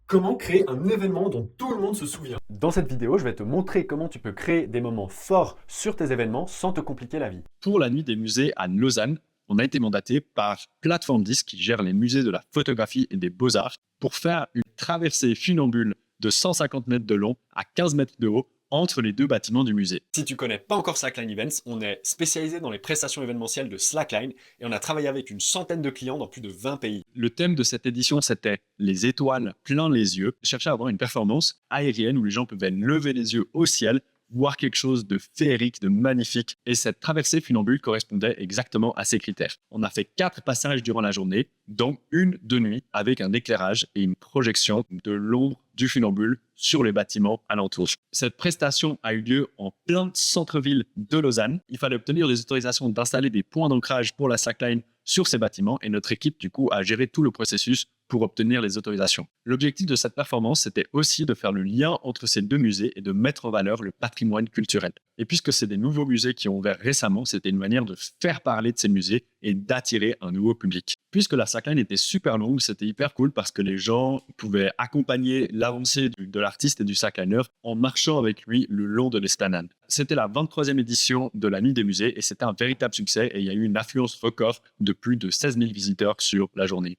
Comment créer un événement dont tout le monde se souvient? Dans cette vidéo, je vais te montrer comment tu peux créer des moments forts sur tes événements sans te compliquer la vie. Pour la nuit des musées à Lausanne, on a été mandaté par Plateforme 10 qui gère les musées de la photographie et des beaux-arts pour faire une traversée funambule de 150 mètres de long à 15 mètres de haut entre les deux bâtiments du musée. Si tu connais pas encore Slackline Events, on est spécialisé dans les prestations événementielles de Slackline et on a travaillé avec une centaine de clients dans plus de 20 pays. Le thème de cette édition, c'était les étoiles plein les yeux. Je cherchais à avoir une performance aérienne où les gens pouvaient lever les yeux au ciel, voir quelque chose de féerique, de magnifique. Et cette traversée funambule correspondait exactement à ces critères. On a fait 4 passages durant la journée, dont une de nuit avec un éclairage et une projection de l'ombre du funambule sur les bâtiments alentours. Cette prestation a eu lieu en plein centre-ville de Lausanne. Il fallait obtenir des autorisations d'installer des points d'ancrage pour la slackline sur ces bâtiments et notre équipe, du coup, a géré tout le processus pour obtenir les autorisations. L'objectif de cette performance, c'était aussi de faire le lien entre ces deux musées et de mettre en valeur le patrimoine culturel. Et puisque c'est des nouveaux musées qui ont ouvert récemment, c'était une manière de faire parler de ces musées et d'attirer un nouveau public. Puisque la slackline était super longue, c'était hyper cool parce que les gens pouvaient accompagner l'avancée de l'artiste et du slackliner en marchant avec lui le long de l'esplanade. C'était la 23e édition de la Nuit des musées et c'était un véritable succès et il y a eu une affluence record de plus de 16 000 visiteurs sur la journée.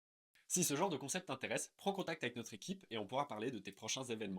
Si ce genre de concept t'intéresse, prends contact avec notre équipe et on pourra parler de tes prochains événements.